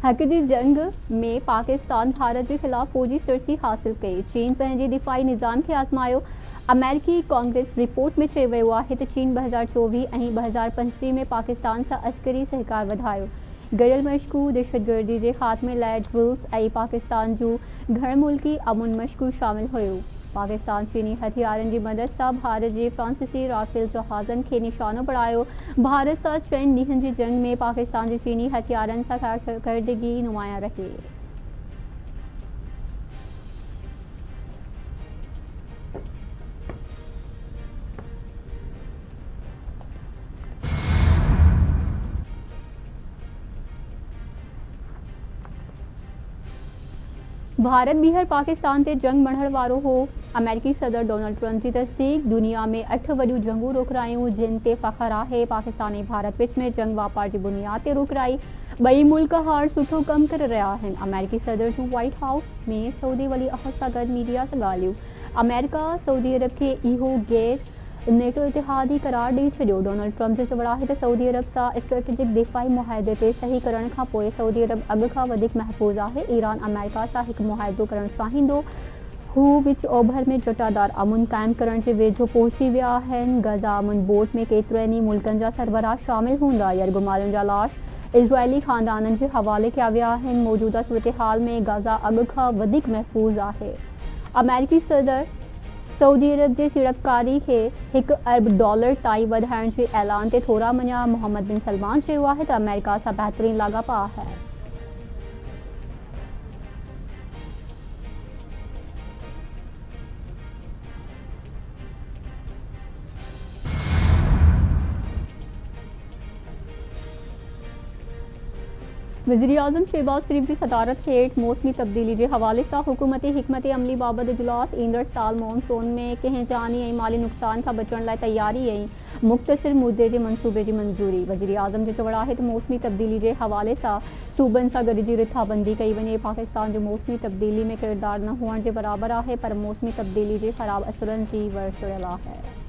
हक़ जी जंग में पाकिस्तान भारत के ख़िलाफ़ फ़ौजी सिरसी हासिल कई। चीन पंहिंजे दिफ़ाई निज़ाम खे आज़मायो। अमेरिकी कांग्रेस रिपोर्ट में चयो वियो आहे त चीन 2024 ऐं 2025 में पाकिस्तान सां अस्करी सहकार वधायो। गॾियल मश्क़ूं दहशतगर्दी जे ख़ात्मे लाइ ड्रिल्स ऐं पाकिस्तान जूं घण मुल्की अमन मश्क़ूं शामिल हुयूं। पाकिस्तान चीनी हथियारनि जी मदद सां भारत जे फ्रांसीसी राफ़ेल जहाज़नि खे निशानो बणायो। भारत सां 4 ॾींहनि जी जंग में पाकिस्तान जे चीनी हथियारनि सां कारकरदगी नुमायां रही। भारत ॿीहर पाकिस्तान ते जंग बढ़ण वारो हो। अमेरिकी सदर डोनाल्ड ट्रंप जी तस्दीक। दुनिया में 8 वॾियूं जंगूं रोकरायूं जिन ते फ़ख्र आहे। पाकिस्तान ऐं भारत विच में जंग वापार जी बुनियाद ते रोकराई। ॿई मुल्क हाणे सुठो कमु करे रहिया आहिनि। अमेरिकी सदर जूं व्हाइट हाउस में सऊदी वली अहद सां गॾु मीडिया सां ॻाल्हियूं। अमेरिका सऊदी अरब खे इहो गैर नेटो इतिहादी करार ॾेई छॾियो। डोनाल्ड ट्रंप जो चवणु आहे त सऊदी अरब सां स्ट्रेटेजिक दिफ़ाई मुआहदे ते सही करण खां पोइ सऊदी अरब अॻु खां वधीक महफ़ूज़ आहे। ईरान अमेरिका सां हिकु मुआहदो करणु चाहींदो। हू विच ओभर में जोतादार अमन क़ाइमु करण जे वेझो पहुची विया आहिनि। गज़ा अमन बोर्ड में केतिरनि ई मुल्कनि जा सरबराह शामिल हूंदा। यरगुमारियुनि जा लाश इज़राइली ख़ानदाननि जे हवाले कया विया आहिनि। मौजूदा सूरतहाल में गज़ा अॻु खां वधीक महफ़ूज़ आहे। अमेरिकी सदर सऊदी अरब जे सीड़पकारी खे $1 अरब ताईं वधाइण जे ऐलान ते थोरा मञा। मोहम्मद बिन सलमान चयो आहे त अमेरिका सां बहितरीन लाॻापा आहे। वज़ीर-ए-आज़म शहबाज शरीफ जी सदारत हेठि मौसमी तब्दीली जे हवाले सां हुकूमती हिकमत अमली बाबति इजलास। ईंदड़ साल मॉनसून में कंहिं जानी ऐं माली नुक़सान खां बचण लाइ तयारी ऐं मुख़्तसिर मुद्दे जे मंसूबे जी मंज़ूरी। वज़ीर-ए-आज़म जो चवणु आहे त मौसमी तब्दीली जे हवाले सां सूबनि सां गॾिजी रिथाबंदी कई वञे। पाकिस्तान जो मौसमी तब्दीली में किरदार न हुअण जे बराबरि आहे, पर मौसमी तब्दीली जे ख़राब असरनि जी वरचुड़ियल आहे।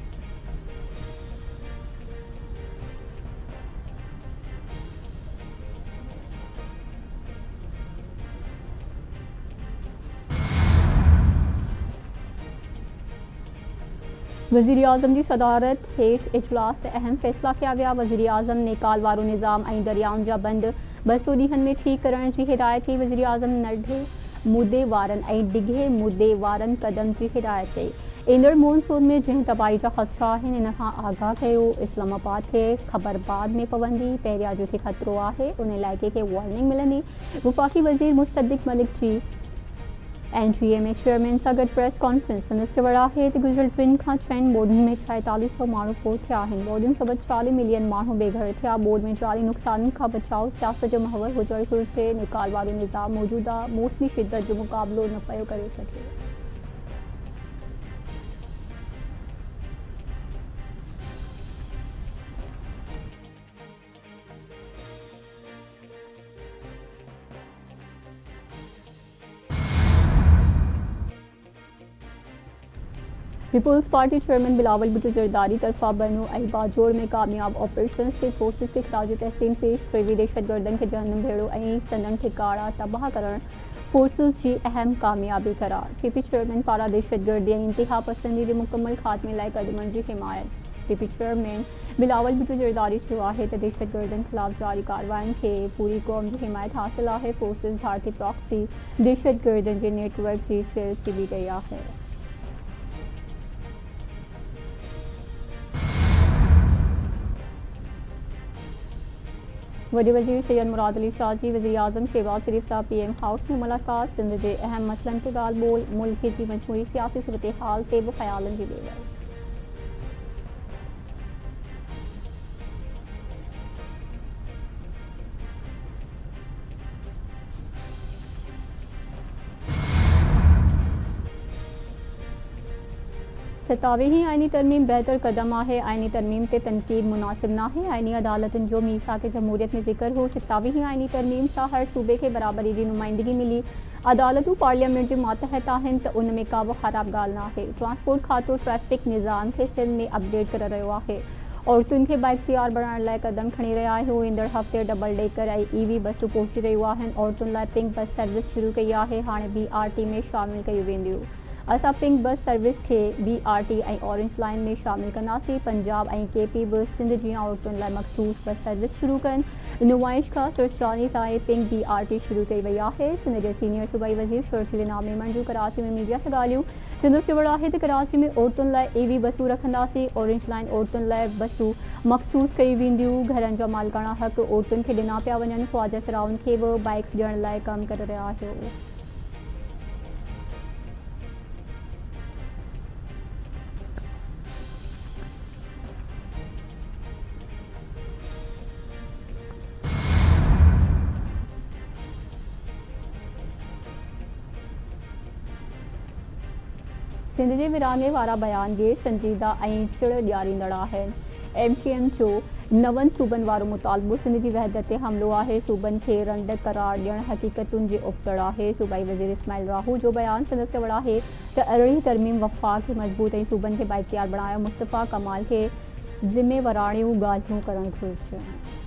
वज़ीर-ए-आज़म जी सदारत हेठि इजलास ते अहम फ़ैसिला कया विया। वज़ीर-ए-आज़म ने काल वारो निज़ाम ऐं दरियाउनि जा बंद 200 ॾींहनि में ठीकु करण जी हिदायत कई। वज़ीर-ए-आज़म नंढे मुदे वारनि ऐं डिघे मुदे वारनि क़दम जी हिदायत कई। ईंदड़ मॉनसून में जंहिं तबाही जा ख़दशा आहिनि इन खां आगाह कयो। इस्लामाबाद खे ख़बरबाद में पवंदी पहिरियां जिथे ख़तरो आहे उन इलाइक़े खे वार्निंग मिलंदी। वफ़ाक़ी वज़ीर मुस्तदिक़ मलिक जी NGMA चेयरमैन सां गॾु प्रेस कॉन्फ्रेंस। संदसि चवणु आहे त गुज़िरियल 3 खां 4 ॿोॾियुनि में 4600 माण्हू फ़ौत थिया आहिनि। ॿोॾियुनि सबबि 40 मिलियन माण्हू बेघर थिया। ॿोॾि में जारी नुक़साननि खां बचाव सियासत जो महवर हुजणु घुरिजे। निकाल वारो निज़ाम मौजूदा मौसमी शिदत जो मुक़ाबिलो न पियो करे सघे। पीपुल्स पार्टी चेयरमैन बिलावल भुट्टो जरदारी तरफ़ा बनो ऐं बाजोड़ में कामयाब ऑपरेशन ते फोर्सिस खे ख़राज तहसीन पेश। टेवी दहशतगर्दनि खे जहन्नम भेड़ो ऐं संदनि ठिकाणा तबाह करण फोर्सिस जी अहम कामयाबी करार। पीपी चेयरमैन पारां दहशतगर्दी ऐं इंतिहा पसंदी जे मुकमल ख़ात्मे लाइ क़दमनि जी हिमायत। पीपी चेयरमैन बिलावल भुट्टो जरदारी चयो आहे त दहशतगर्दनि ख़िलाफ़ जारी कार्रवाइनि खे पूरी क़ौम जी हिमायत हासिल आहे। फोर्सिस भारतीय प्रॉक्सी दहशतगर्दनि जे नेटवर्क जी ट्रेल सिबी गई आहे। वॾे वज़ीर सैयद मुराद अली शाह जी वज़ीर-ए-आज़म शहबाज शरीफ सां PM हाउस में मुलाक़ात। सिंध जे अहम मसइलनि ते ॻाल्हि ॿोल। मुल्क जी मजमूई सियासी सूरतहाल ते बि ख़्यालनि जी बेवल। सतावीहीं आइनी तरमीम बेहतर कदम आहे। आइनी तरमीम ते तनकीद मुनासिब नाहे। आइनी अदालतुनि जो मीसाक जमहूरियत में ज़िक्र हो। 27वीं आइनी तरमीम सां हर सूबे खे बराबरी जी नुमाइंदगी मिली। अदालतूं पार्लियामेंट जे मातहत आहिनि त उन में का बि ख़राब ॻाल्हि न आहे। ट्रांसपोर्ट खातो ट्रैफ़िक निज़ाम खे सिंध में अपडेट करे रहियो आहे। औरतुन खे बाइख्तियार बणाइण लाइ क़दम खणी रहिया आहियूं। ईंदड़ हफ़्ते डबल डेकर ऐं ईवी बसूं पहुची रहियूं आहिनि। औरतुनि लाइ पिंक बस सर्विस शुरू कई आहे। हाणे BRT में शामिल कयूं वेंदियूं। असां पिंक बस सर्विस खे BRT ऐं ऑरेंज लाइन में शामिल कंदासीं। पंजाब ऐं KP बि सिंध जियां औरतुनि लाइ मख़सूस बस सर्विस शुरू कनि। नुमाइश खां सुरचानी ताईं पिंक BRT शुरू कई वई आहे। सिंध जे सीनियर सूबाई वज़ीर शर्जील इनाम मेमन जूं कराची में मीडिया सां ॻाल्हियूं। सिंध चवणु आहे त कराची में औरतुनि लाइ EV बसूं रखंदासीं। ऑरेंज लाइन औरतुनि लाइ बसूं मख़सूस कई वेंदियूं। घरनि जा मालिकाना हक़ औरतुनि खे ॾिना पिया वञनि। ख्वाजा सराउनि खे बि बाइक्स ॾियण लाइ कमु करे रहिया आहियूं। सिंध जे विरांगे वारा बयान गैर संजीदा ऐं चिड़ ॾियारींदड़ आहिनि। MKM जो 9 सूबनि वारो मुतालबो सिंध जी वहदत ते हमिलो आहे। सूबनि खे रंड करार ॾियणु हक़ीक़तुनि जे उबतड़ आहे। सूबाई वज़ीर इस्माइल राहू जो बयान सिंध चवणु आहे त अरिड़हीं तरमीम वफ़ाक़ खे मज़बूत ऐं सूबनि खे बाइख्तियार बणायो। मुस्तफ़ा कमाल खे ज़िम्मेवाराणियूं ॻाल्हियूं करणु घुरिजनि।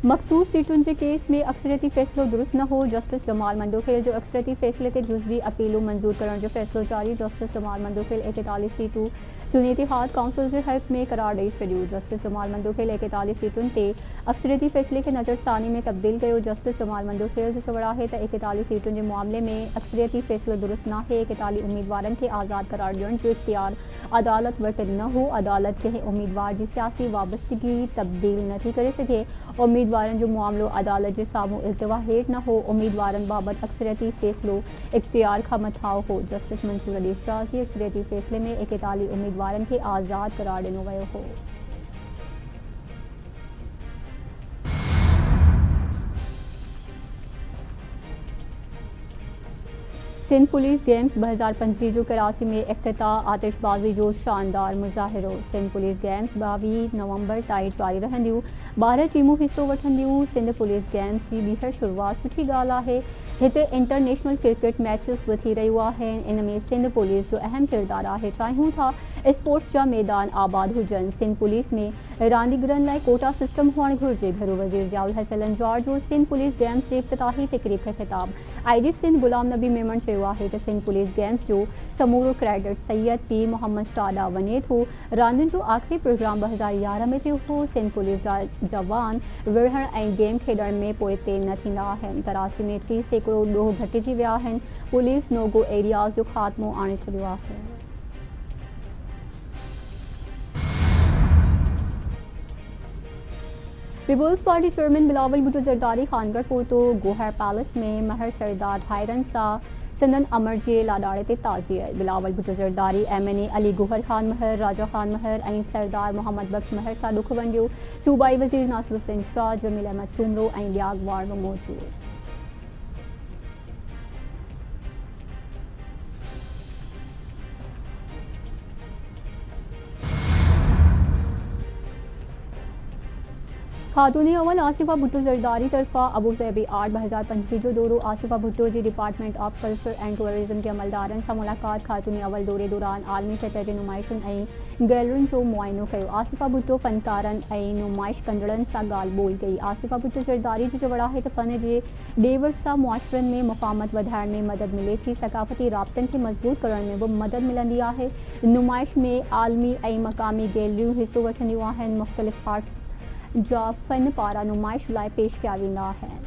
मखसूस सीटुनि जे केस में अक्सरियती फ़ैसिलो दुरुस्त न हो। जस्टिस जमाल मंदोखेल जो अक्सरियती फ़ैसिले ते जुज़वी अपीलूं मंज़ूर करण जो फ़ैसिलो जारी। जस्टिस जमाल मंदोखेल 41 सीटूं सुन्नी इतिहाद काउंसिल जे हक़ में करार ॾेई छॾियूं। जस्टिस जमाल मंदोखेल 41 सीटुनि ते अक्सरियती फ़ैसिले खे नज़रसानी में तब्दील कयो। जस्टिस जमाल मंदोखेल जो चवणु आहे त 41 सीटुनि जे मामले में अक्सरियती फ़ैसिलो दुरुस्त नाहे। 41 उम्मीदवारनि खे आज़ादु करार ॾियण जो इख्तियार अदालत वटि न हो। अदालत कंहिं उम्मीदवार जी सियासी वाबस्तगी तब्दील नथी करे सघे। उम्मीदवारनि जो मामिलो अदालत जे साम्हूं इल्तिवा हेठि न हो। उम्मीदवारनि बाबति अक्सरियती फ़ैसिलो इख्तियार खां मथां हो। जस्टिस मंसूर अली शाह जी अक्सरियती फ़ैसिले में 41 उम्मीदवारनि खे आज़ादु करार ॾिनो वियो हो। सिंध पुलिस गेम्स 2025 जो कराची में इफ्तिताह। आतिशबाज़ी जो शानदार मुज़ाहिरो। सिंध पुलिस गेम्स 22 नवंबर ताईं जारी रहंदियूं। 12 टीमूं हिसो वठंदियूं। सिंध पुलिस गेम्स जी ॿीहर शुरूआत सुठी ॻाल्हि आहे। हिते इंटरनेशनल क्रिकेट मैचिस बि थी रहियूं आहिनि। इन में सिंध पुलिस जो अहम किरदारु आहे। चाहियूं था स्पोर्ट्स जा मैदान आबाद हुजनि। सिंध पुलिस में रांदीगरनि लाइ कोटा सिस्टम हुअणु घुरिजे। घरू वज़ीर ज़ियाउल हसन अंजार जो सिंध पुलिस गेम्स जे इफ्तिताही तक़रीब खे ख़िताब। IG सिंध गुलाम नबी मेमन चयो आहे त सिंध पुलिस गेम्स जो समूरो क्रेडिट सैयद पी मोहम्मद शाह ॾांहुं वञे थो। रांदियुनि जो आख़िरी प्रोग्राम 2011 में थियो हो। सिंध पुलिस जा जवान विढ़ण ऐं गेम खेॾण में पोइते न थींदा आहिनि। कराची में 30% ॾोह घटिजी विया आहिनि। पुलिस नोगो एरियाज़ जो ख़ात्मो आणे छॾियो आहे। पीपुल्स पार्टी चेयरमैन बिलावल भुट्टो ज़रदारी खानगढ़ पहुतो। गोहर पैलेस में महर सरदार भाइरनि सां संदन अमर जे लाॾाणे ते ताज़ियत। बिलावल भुट्टो ज़रदारी MNA अली गोहर ख़ान महर, राजा ख़ान महर ऐं सरदार मोहम्मद बख्श महर सां ॾुख वंडियो। सूबाई वज़ीर नासिर हुसैन शाह, जमील अहमद सूमरो ऐं ॿिया अॻवान बि मौजूदु। खातून अवल आसिफा भुट्टो ज़रदारी तरफ़ां अबूज़हबी आर्ट 2025 जो दौरो। Asifa Bhutto ji department of culture and tourism जे अमलदारनि सां मुलाक़ात। खातून अवल दौरे दौरान आलमी सतह ते नुमाइशुनि ऐं गैलरियुनि जो मुआइनो कयो। आसिफा भुट्टो फ़नकारनि ऐं नुमाइश कंदड़नि सां ॻाल्हि ॿोल कई। आसिफा भुट्टो ज़रदारी जो चवणु आहे त फ़न जे ॾे वठि सां मुआशरनि में मुफ़ाहमत वधाइण में मदद मिले थी। सक़ाफ़ती राब्तनि खे मज़बूत करण में बि मदद मिलंदी आहे। नुमाइश में आलमी ऐं मक़ामी गैलरियूं हिसो वठंदियूं आहिनि। मुख़्तलिफ़ आर्ट्स जा फ़न पारां नुमाइश लाइ पेश कया वेंदा आहिनि।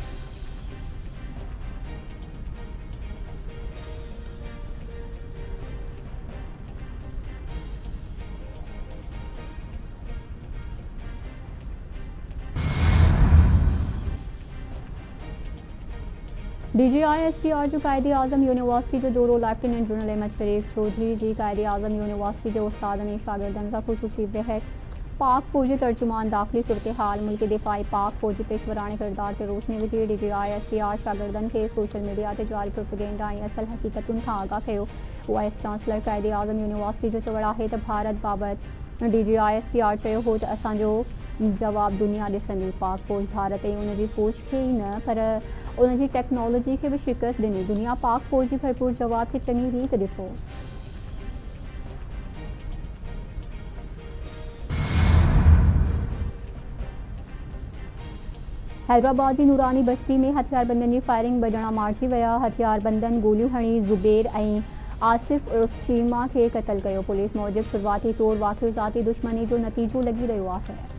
DGISPR जो क़ाइदे आज़म यूनिवर्सिटी जो दौरो। लेफ्टिनेंट जनरल अहमद शरीफ चौधरी जी क़ाइदे आज़म यूनिवर्सिटी जे उस्तादनि ऐं शागिर्दनि सां ख़ुसूसी बहस। पाक फ़ौजी तर्जुमान दाख़िली सूरत हाल मुल्क दिफ़ाई पाक फ़ौजी पेशवराणे किरदार ते रोशनी विझी। DGISPR शागिर्दनि खे सोशल मीडिया ते जारी प्रोपेगेंडा ऐं असल हक़ीक़तुनि खां आगाह कयो। वाइस चांसलर क़ाइदे आज़म यूनिवर्सिटी जो चवणु आहे त भारत बाबति DGISPR चयो हो त असांजो जवाब दुनिया ॾिसंदी। पाक फ़ौज भारत ऐं उन जी फ़ौज खे ई न पर उन जी टेक्नोलॉजी खे बि शिकस्त ॾिनी। दुनिया पाक फ़ौज जी भरपूर जवाब खे चङी रीत ॾिठो। हैदराबाद जी नूरानी बस्ती में हथियारबंदनि जी फायरिंग ॿ ॼणा मारिजी विया। हथियारबंदनि गोलियूं हणी ज़ुबैर ऐं आसिफ़ उर्फ़ चीमा खे क़तल कयो। पुलिस मूजिबि शुरूआती तौरु वाक़ियो ज़ाती दुश्मनी जो नतीजो लॻी रहियो आहे।